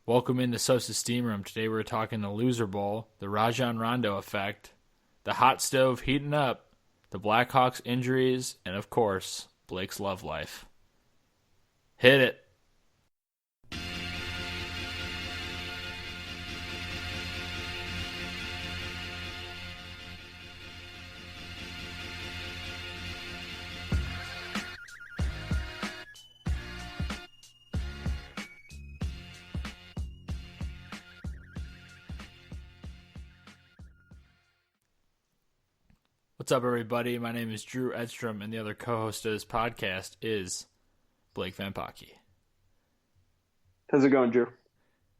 Welcome into Sosa's Steam Room. Today we're talking the Loser Bowl, the Rajon Rondo effect, the hot stove heating up, the Blackhawks injuries, and of course, Blake's love life. Hit it. What's up, everybody? My name is Drew Edstrom, and the other co-host of this podcast is Blake Van Pocky. How's it going, Drew?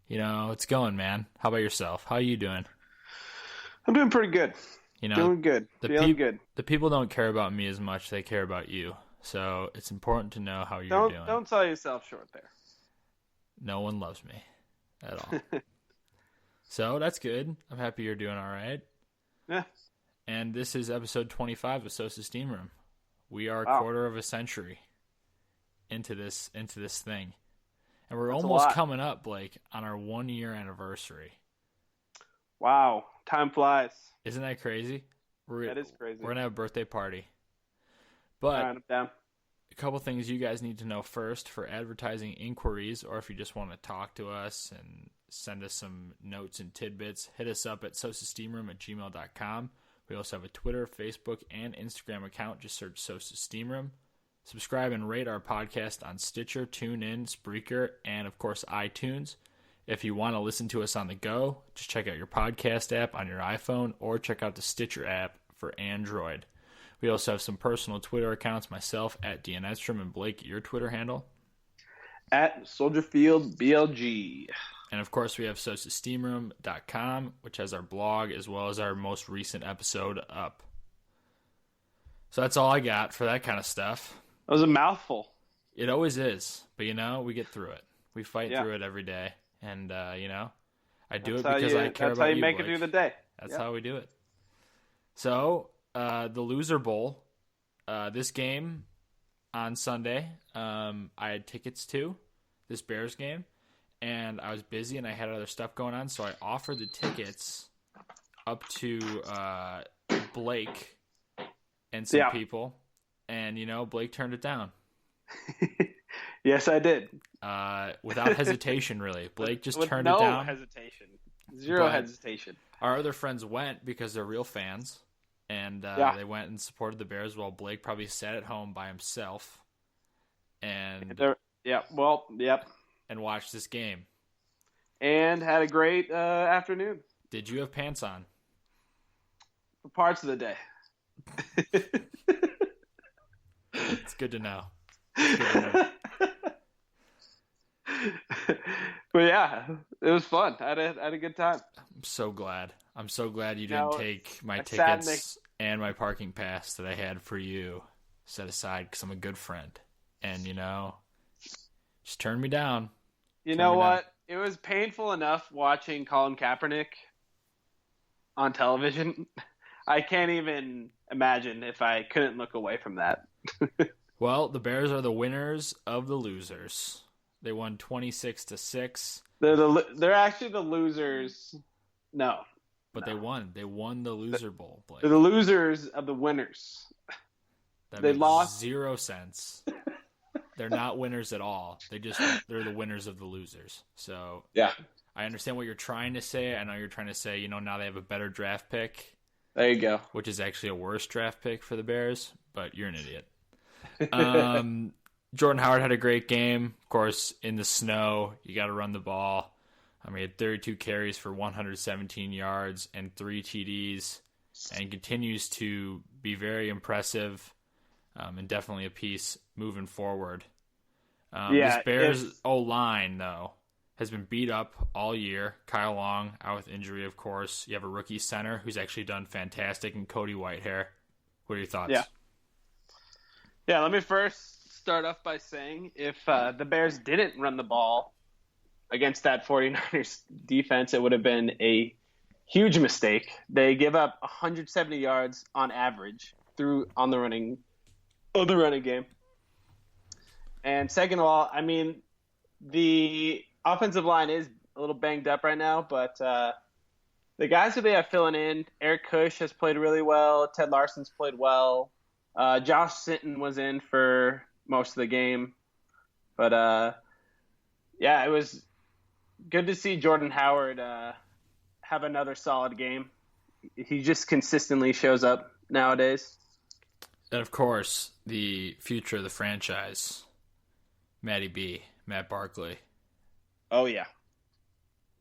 You know, it's going, man. How about yourself? How are you doing? I'm doing pretty good. You know, Doing good. Feeling good. The people don't care about me as much; they care about you. So it's important to know how you're doing. Don't sell yourself short there. No one loves me at all. So that's good. I'm happy you're doing all right. Yeah. And this is episode 25 of Sosa's Steam Room. We are a quarter of a century into this thing. And we're almost coming up, Blake, on our 1-year anniversary. Wow. Time flies. Isn't that crazy? That is crazy. We're going to have a birthday party. But I'm down. A couple things you guys need to know first for advertising inquiries, or if you just want to talk to us and send us some notes and tidbits, hit us up at sosasteamroom@gmail.com. We also have a Twitter, Facebook, and Instagram account. Just search Sosa's Steam Room. Subscribe and rate our podcast on Stitcher, TuneIn, Spreaker, and, of course, iTunes. If you want to listen to us on the go, just check out your podcast app on your iPhone or check out the Stitcher app for Android. We also have some personal Twitter accounts, myself at DN Edstrom, and Blake, your Twitter handle? At Soldierfield BLG. And, of course, we have sosasteamroom.com, which has our blog as well as our most recent episode up. So that's all I got for that kind of stuff. That was a mouthful. It always is. But, we get through it. We fight through it every day. And, I do it because I care about you, That's how you make Blake. it through the day. That's how we do it. So, the Loser Bowl, this game on Sunday, I had tickets to this Bears game. And I was busy and I had other stuff going on, so I offered the tickets up to Blake and some people. And, Blake turned it down. Yes, I did. Without hesitation, really. Blake just turned it down. No hesitation. Zero hesitation. Our other friends went because they're real fans. And they went and supported the Bears while Blake probably sat at home by himself. And and watched this game. And had a great afternoon. Did you have pants on? For parts of the day. It's good to know. But yeah, it was fun. I had a good time. I'm so glad you didn't take my tickets and my parking pass that I had for you set aside because I'm a good friend. And, just turn me down. You know what? It was painful enough watching Colin Kaepernick on television. I can't even imagine if I couldn't look away from that. Well, the Bears are the winners of the losers. They won 26-6. They're actually the losers. No. But they won. They won the Loser Bowl. Blake. They're the losers of the winners. They lost 0 cents. They're not winners at all. They're the winners of the losers. So yeah, I understand what you're trying to say. I know you're trying to say, now they have a better draft pick. There you go. Which is actually a worse draft pick for the Bears, but you're an idiot. Jordan Howard had a great game. Of course, in the snow, you got to run the ball. He had 32 carries for 117 yards and 3 TDs, and continues to be very impressive. And definitely a piece moving forward. This Bears O-line, though, has been beat up all year. Kyle Long out with injury, of course. You have a rookie center who's actually done fantastic in Cody Whitehair. What are your thoughts? Yeah, let me first start off by saying if the Bears didn't run the ball against that 49ers defense, it would have been a huge mistake. They give up 170 yards on average on the running game. And second of all, the offensive line is a little banged up right now, but the guys who they have filling in, Eric Kush has played really well. Ted Larson's played well. Josh Sinton was in for most of the game. But, it was good to see Jordan Howard have another solid game. He just consistently shows up nowadays. And, of course, the future of the franchise, Matt Barkley. Oh, yeah.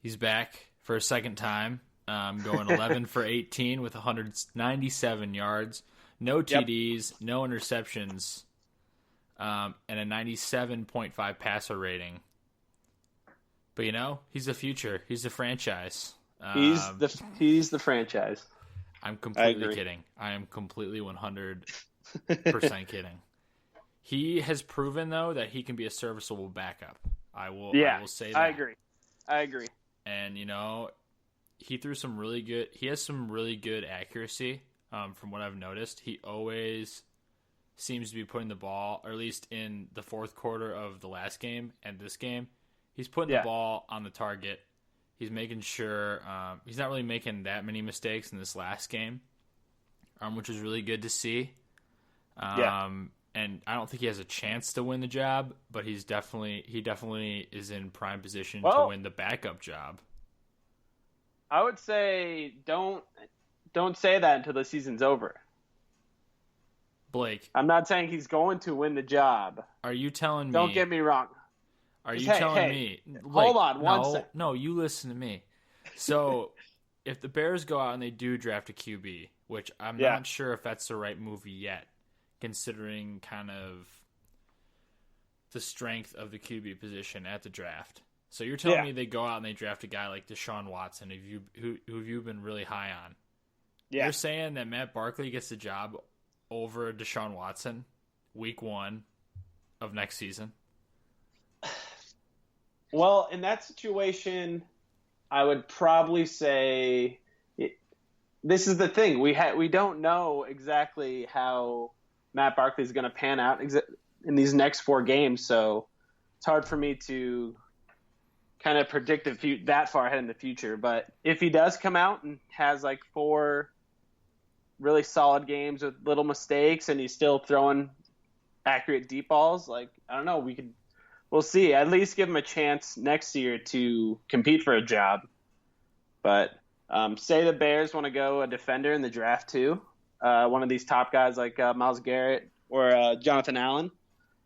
He's back for a second time, going 11 for 18 with 197 yards, no TDs, no interceptions, and a 97.5 passer rating. But, he's the future. He's the franchise. He's the franchise. I'm completely kidding. I am completely 100% kidding. He has proven, though, that he can be a serviceable backup. I will say that. I agree. And, he threw some really good – he has some really good accuracy from what I've noticed. He always seems to be putting the ball, or at least in the fourth quarter of the last game and this game, he's putting the ball on the target. He's making sure he's not really making that many mistakes in this last game, which is really good to see. And I don't think he has a chance to win the job, but he definitely is in prime position to win the backup job. I would say don't say that until the season's over. Blake, I'm not saying he's going to win the job. Are you telling me? Don't get me wrong. Are you telling me? Hold on one second. No, you listen to me. So, if the Bears go out and they do draft a QB, which I'm not sure if that's the right move yet, considering kind of the strength of the QB position at the draft. So you're telling me they go out and they draft a guy like Deshaun Watson, who you've been really high on. Yeah. You're saying that Matt Barkley gets the job over Deshaun Watson week 1 of next season? Well, in that situation, I would probably say this is the thing. We don't know exactly how Matt Barkley is going to pan out in these next 4 games, so it's hard for me to kind of predict that far ahead in the future. But if he does come out and has like 4 really solid games with little mistakes and he's still throwing accurate deep balls, like, I don't know, we'll see. At least give him a chance next year to compete for a job. But say the Bears want to go a defender in the draft too, one of these top guys like Myles Garrett or Jonathan Allen,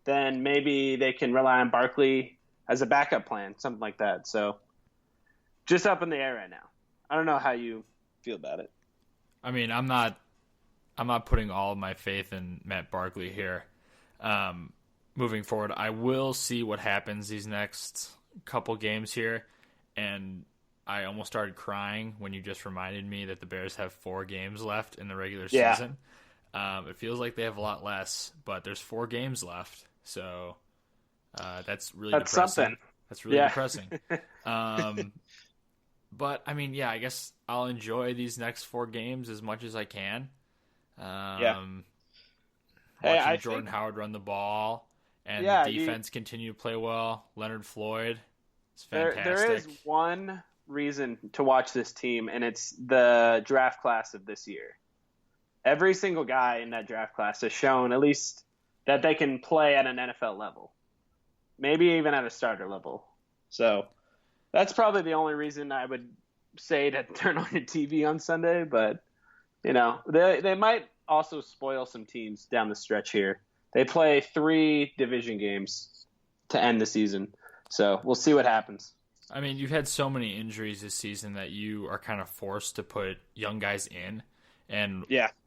then maybe they can rely on Barkley as a backup plan, something like that. So just up in the air right now. I don't know how you feel about it. I mean, I'm not putting all of my faith in Matt Barkley here. Moving forward, I will see what happens these next couple games here, and I almost started crying when you just reminded me that the Bears have 4 games left in the regular season. It feels like they have a lot less, but there's 4 games left, so that's really depressing. Something. That's really depressing. But I mean, I guess I'll enjoy these next 4 games as much as I can. Watching Jordan Howard run the ball and the defense continue to play well. Leonard Floyd is fantastic. There is one reason to watch this team, and it's the draft class of this year. Every single guy in that draft class has shown at least that they can play at an NFL level, maybe even at a starter level. So that's probably the only reason I would say to turn on your TV on Sunday. But, they might also spoil some teams down the stretch here. They play 3 division games to end the season. So we'll see what happens. I mean, you've had so many injuries this season that you are kind of forced to put young guys in. And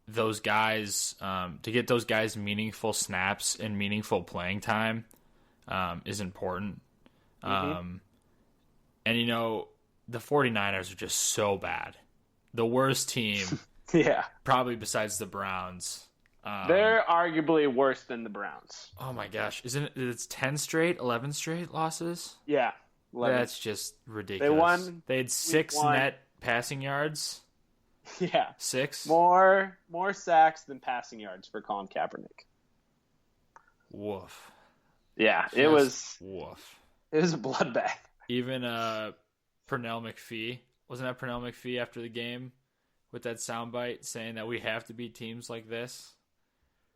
those guys, to get those guys meaningful snaps and meaningful playing time is important. Mm-hmm. And, the 49ers are just so bad. The worst team, probably besides the Browns. They're arguably worse than the Browns. Oh, my gosh. It's 10 straight, 11 straight losses? Yeah. 11. That's just ridiculous. They had 6 net passing yards. Yeah. 6? More sacks than passing yards for Colin Kaepernick. Woof. Yeah, it was woof. It was a bloodbath. Even Pernell McPhee. Wasn't that Pernell McPhee after the game with that soundbite saying that we have to beat teams like this?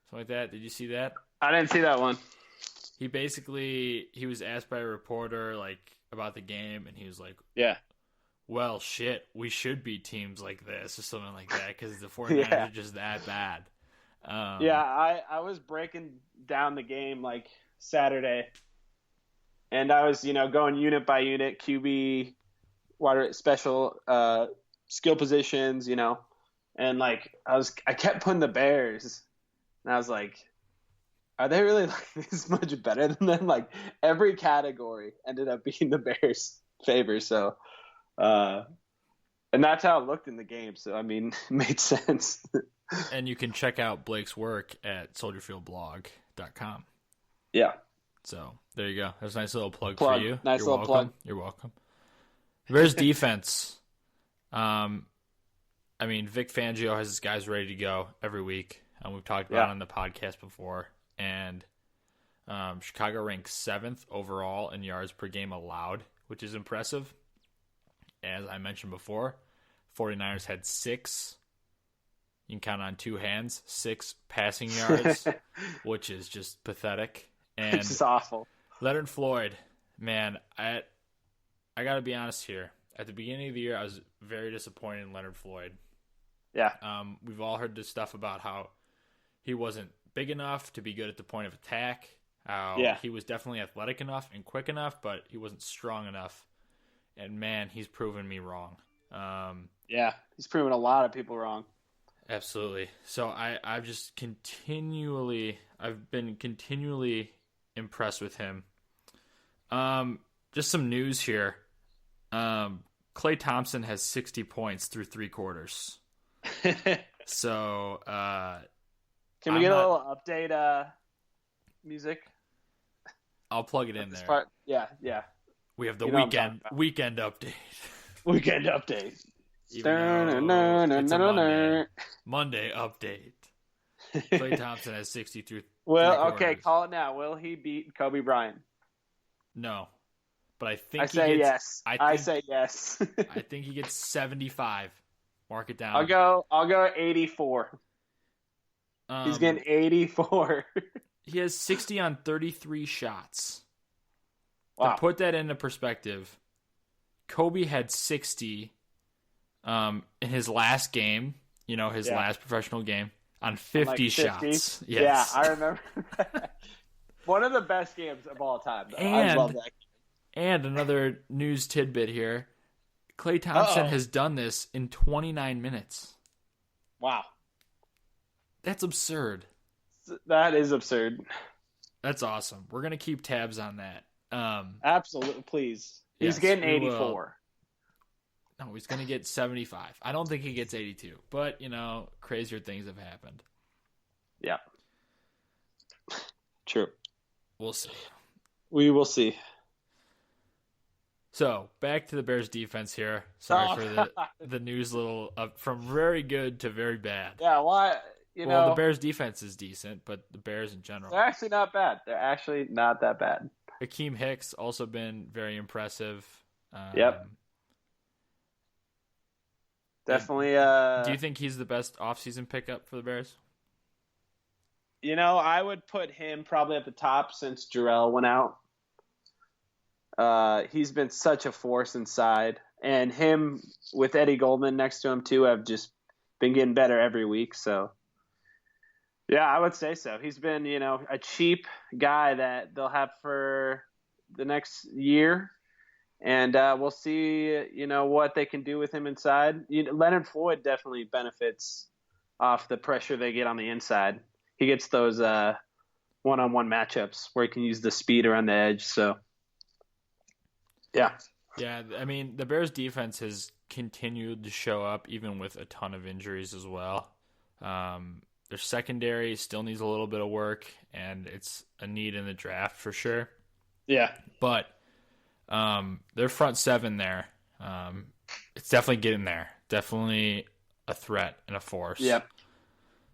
Something like that. Did you see that? I didn't see that one. He was asked by a reporter like about the game, and he was like, Yeah. well, shit, we should beat teams like this or something like that because the 49ers are just that bad. I was breaking down the game like Saturday, and I was, going unit by unit, QB, special skill positions, and like I kept putting the Bears, and I was like, are they really like this much better than them? Like every category ended up being the Bears' favor. So, and that's how it looked in the game. So, I mean, it made sense. And you can check out Blake's work at soldierfieldblog.com. Yeah. So there you go. There's a nice little plug for you. Nice You're little welcome. plug. You're welcome. Bears defense. Vic Fangio has his guys ready to go every week. We've talked about it on the podcast before. And Chicago ranks 7th overall in yards per game allowed, which is impressive. As I mentioned before, 49ers had 6. You can count on 2 hands, 6 passing yards, which is just pathetic. And it's just awful. Leonard Floyd, man, I got to be honest here. At the beginning of the year, I was very disappointed in Leonard Floyd. Yeah. We've all heard this stuff about how he wasn't big enough to be good at the point of attack. He was definitely athletic enough and quick enough, but he wasn't strong enough. And man, he's proven me wrong. He's proven a lot of people wrong. Absolutely. So I've been continually impressed with him. Just some news here. Klay Thompson has 60 points through 3 quarters. So, can we get a little update music? I'll plug it in there. Part? Yeah. We have the weekend update. Weekend update. Monday update. Klay Thompson has 60 through. Well, okay, call it now. Will he beat Kobe Bryant? No, but I think yes. I say yes. I think he gets 75. Mark it down. I'll go 84. He's getting 84. He has 60 on 33 shots. Wow. To put that into perspective, Kobe had 60 in his last game, last professional game, on 50 shots. Yes. Yeah, I remember that. One of the best games of all time, though. I love that game. And another news tidbit here. Klay Thompson has done this in 29 minutes. Wow. That's absurd. That is absurd. That's awesome. We're going to keep tabs on that. Absolutely, please. He's getting 84. No, he's going to get 75. I don't think he gets 82, but, crazier things have happened. Yeah. True. We'll see. We will see. So, back to the Bears defense here. Sorry for the news little from very good to very bad. Yeah, why? The Bears defense is decent, but the Bears in general. They're actually not bad. They're actually not that bad. Akeem Hicks also been very impressive. Yep. Definitely. Do you think he's the best offseason pickup for the Bears? I would put him probably at the top since Jarrell went out. He's been such a force inside. And him with Eddie Goldman next to him, too, have just been getting better every week. So, yeah, I would say so. He's been, a cheap guy that they'll have for the next year. And we'll see, what they can do with him inside. Leonard Floyd definitely benefits off the pressure they get on the inside. He gets those one-on-one matchups where he can use the speed around the edge. So, yeah. Yeah, the Bears defense has continued to show up even with a ton of injuries as well. Their secondary still needs a little bit of work, and it's a need in the draft for sure. Yeah. But their front seven there, it's definitely getting there. Definitely a threat and a force. Yep.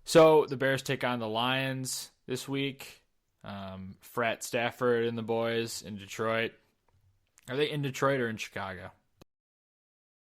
So the Bears take on the Lions this week. Frat Stafford and the boys in Detroit. Are they in Detroit or in Chicago?